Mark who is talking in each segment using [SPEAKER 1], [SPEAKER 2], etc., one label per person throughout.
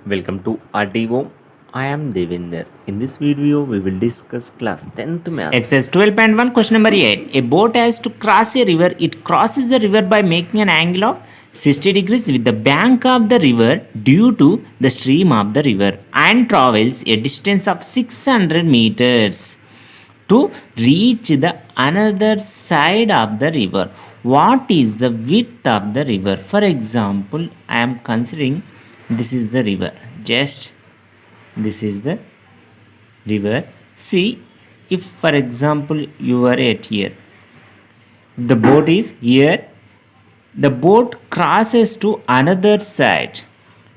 [SPEAKER 1] Welcome to RTO. I am Devinder. In this video, we will discuss class 10th maths.
[SPEAKER 2] Exercise 12.1 question number 8. A boat has to cross a river. It crosses the river by making an angle of 60 degrees with the bank of the river due to the stream of the river and travels a distance of 600 meters to reach the another side of the river. What is the width of the river? For example, I am considering this is the river. Just this is the river. See, if for example you are at here, the boat is here, the boat crosses to another side.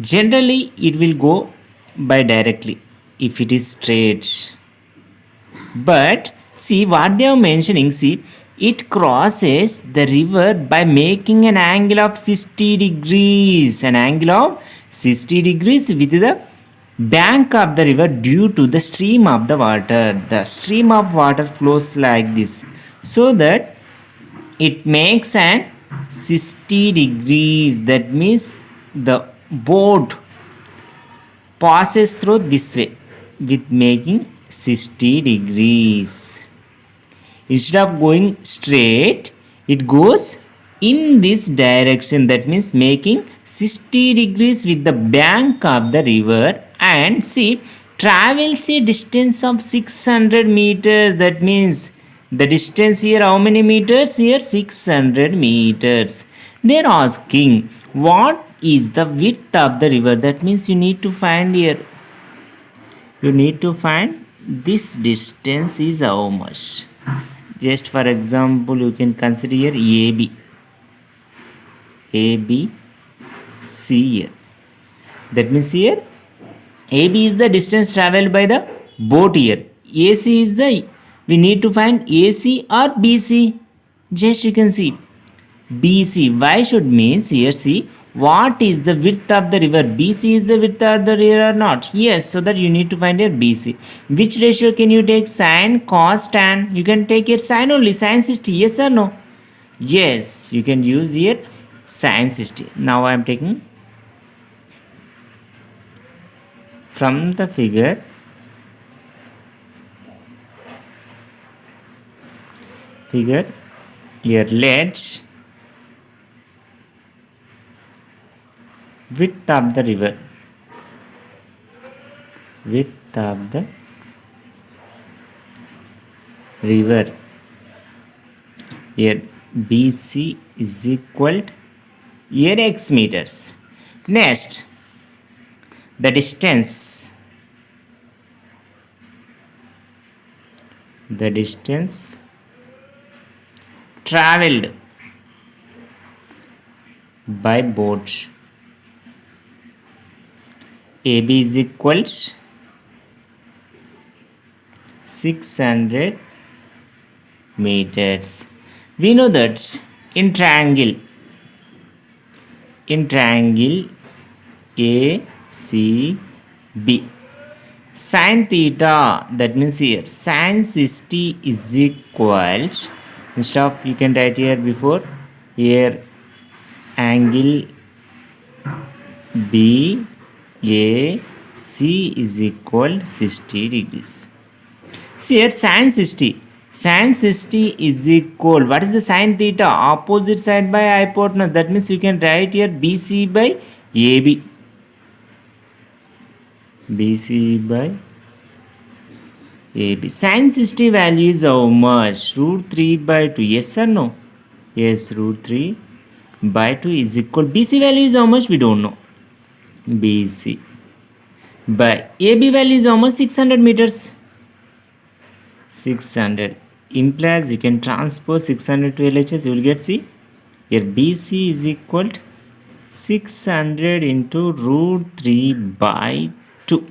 [SPEAKER 2] Generally, it will go by directly if it is straight. But see what they are mentioning. See, it crosses the river by making an angle of 60 degrees. An angle of 60 degrees with the bank of the river due to the stream of the water. The stream of water flows like this, so that it makes an 60 degrees. That means the boat passes through this way with making 60 degrees. Instead of going straight, it goes in this direction. That means making 60 degrees with the bank of the river, and see, travels a distance of 600 meters. That means the distance here, how many meters? Here 600 meters. They are asking what is the width of the river. That means you need to find here, you need to find this distance is how much. Just for example, you can consider here AB, C here. That means here AB is the distance traveled by the boat here. AC is the, we need to find AC or BC. Just you can see BC. Why should means here see what is the width of the river. BC is the width of the river or not? Yes, so that you need to find here BC. Which ratio can you take? Sine, cos, tan. You can take here sine only, sine 60. Yes or no? Yes, you can use here sine 60. Now I am taking from the figure here, let width of the river, here BC is equal to here x meters. Next, the distance traveled by boat. AB is equal to 600 meters. We know that in triangle ACB, sin theta, that means here sin 60 is equal to, instead of you can write here before, here angle BAC is equal to 60 degrees. See here sin 60. Sin 60 is equal, what is the sin theta? Opposite side by hypotenuse. That means you can write here BC by AB. BC by AB. Sin 60 value is how much? Root 3 by 2. Yes or no? Yes, root 3 by 2 is equal. BC value is how much? We don't know. BC by AB value is how much? 600 meters. 600 implies you can transpose 600 to LHS. You will get, see here BC is equal to 600 into root 3 by 2.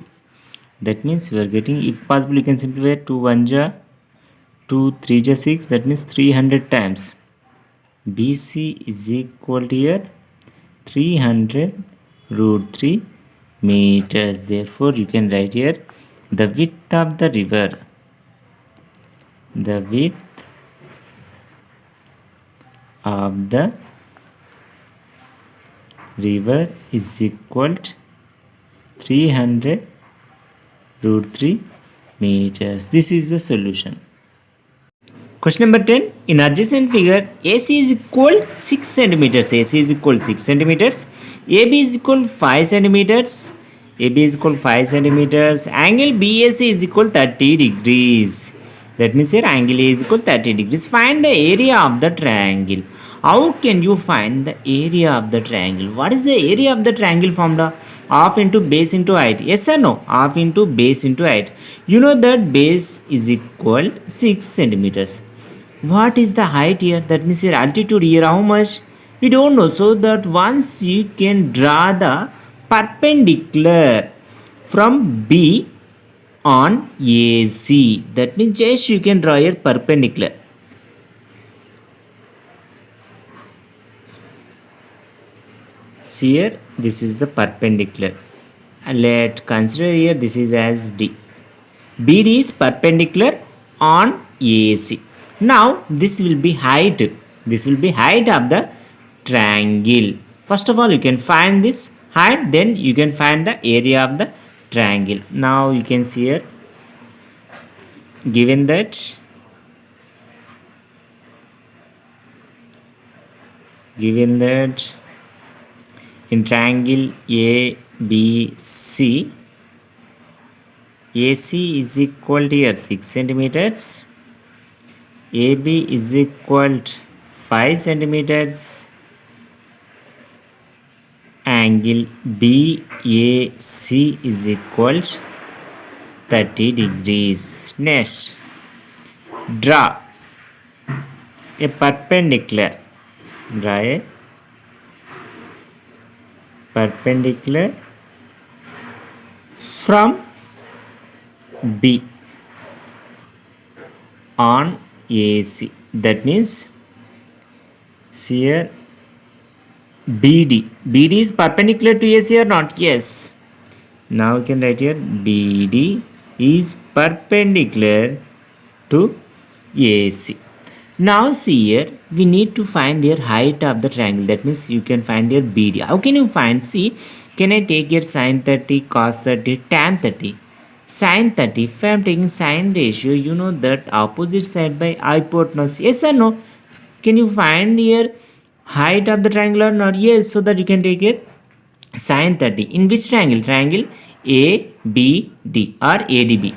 [SPEAKER 2] That means we are getting, if possible you can simplify 2 1 ja 2 3 ja 6. That means 300 times. BC is equal to here 300 root 3 meters. Therefore you can write here the width of the river. The width of the river is equal to 300 root 3 meters. This is the solution. Question number 10. In adjacent figure, AC is equal 6 centimeters. AC is equal 6 centimeters. AB is equal 5 centimeters. AB is equal 5 centimeters. Angle BAC is equal 30 degrees. That means here angle A is equal 30 degrees. Find the area of the triangle. How can you find the area of the triangle? What is the area of the triangle formula? Half into base into height. Yes or no? Half into base into height. You know that base is equal 6 centimeters. What is the height here? That means here altitude here how much? We don't know. So that once you can draw the perpendicular from B on AC. That means just you can draw your perpendicular. See here, this is the perpendicular. Let's consider here this is as D. BD is perpendicular on AC. Now this will be height. This will be height of the triangle. First of all, you can find this height, then you can find the area of the triangle. Now you can see here, given that in triangle ABC, AC is equal to here 6 centimeters, AB is equal to 5 centimeters, angle BAC is equal to 30 degrees. Next, draw a perpendicular. Draw a perpendicular from B on AC. That means see here BD. BD is perpendicular to AC or not? Yes. Now you can write here BD is perpendicular to AC. Now see here, we need to find here height of the triangle. That means you can find here BD. How can you find? See, can I take here sin 30, cos 30, tan 30? Sin 30, if I am taking sin ratio, you know that opposite side by hypotenuse. Yes or no? Can you find here height of the triangle or not? Yes, so that you can take here sin 30. In which triangle? Triangle ABD or ADB. You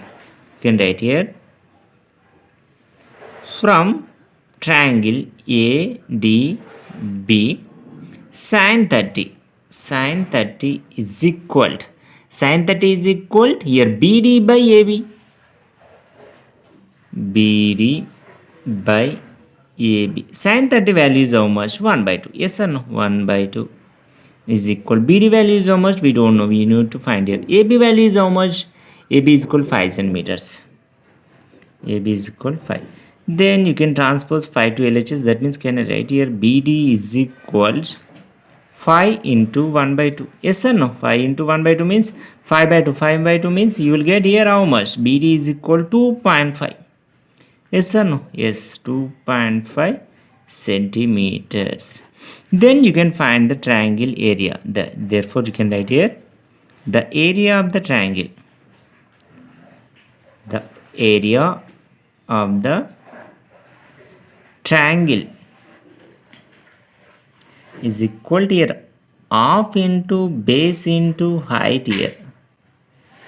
[SPEAKER 2] can write here from triangle ADB sin 30 is equal to here BD by AB sin 30 value is how much? 1 by 2. Yes or no? 1 by 2 is equal. BD value is how much? We don't know. We need to find here. AB value is how much? AB is equal 5 centimeters. AB is equal 5. Then you can transpose 5 to LHS. That means can I write here BD is equal 5 into 1 by 2. Yes or no? 5 into 1 by 2 means 5 by 2. 5 by 2 means you will get here how much? BD is equal 2.5. Yes or no? Yes, 2.5 centimeters. Then you can find the triangle area. Therefore you can write here the area of the triangle. The area of the triangle is equal to here half into base into height here.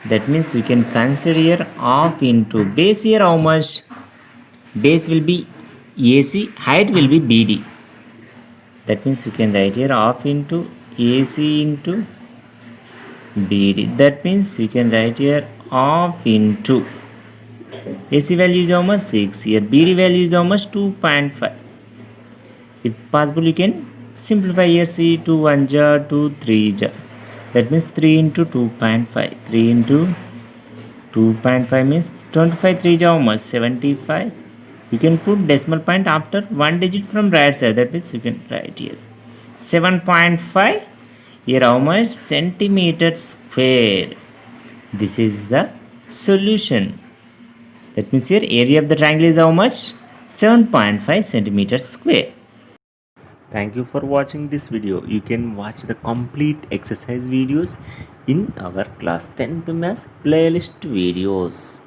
[SPEAKER 2] That means you can consider here half into base here how much? Base will be AC, height will be BD. That means you can write here half into AC into BD. That means you can write here half into AC value is how much? 6. Here BD value is how much? 2.5. If possible you can simplify here. See 2 1 ja 2 3 ja. That means 3 into 2.5. 3 into 2.5 means 25 3 ja how much? 75. You can put decimal point after one digit from right side. That means you can write here 7.5. Here how much? Centimeter square. This is the solution. That means here area of the triangle is how much? 7.5 centimeters square.
[SPEAKER 1] Thank you for watching this video. You can watch the complete exercise videos in our class 10th maths playlist videos.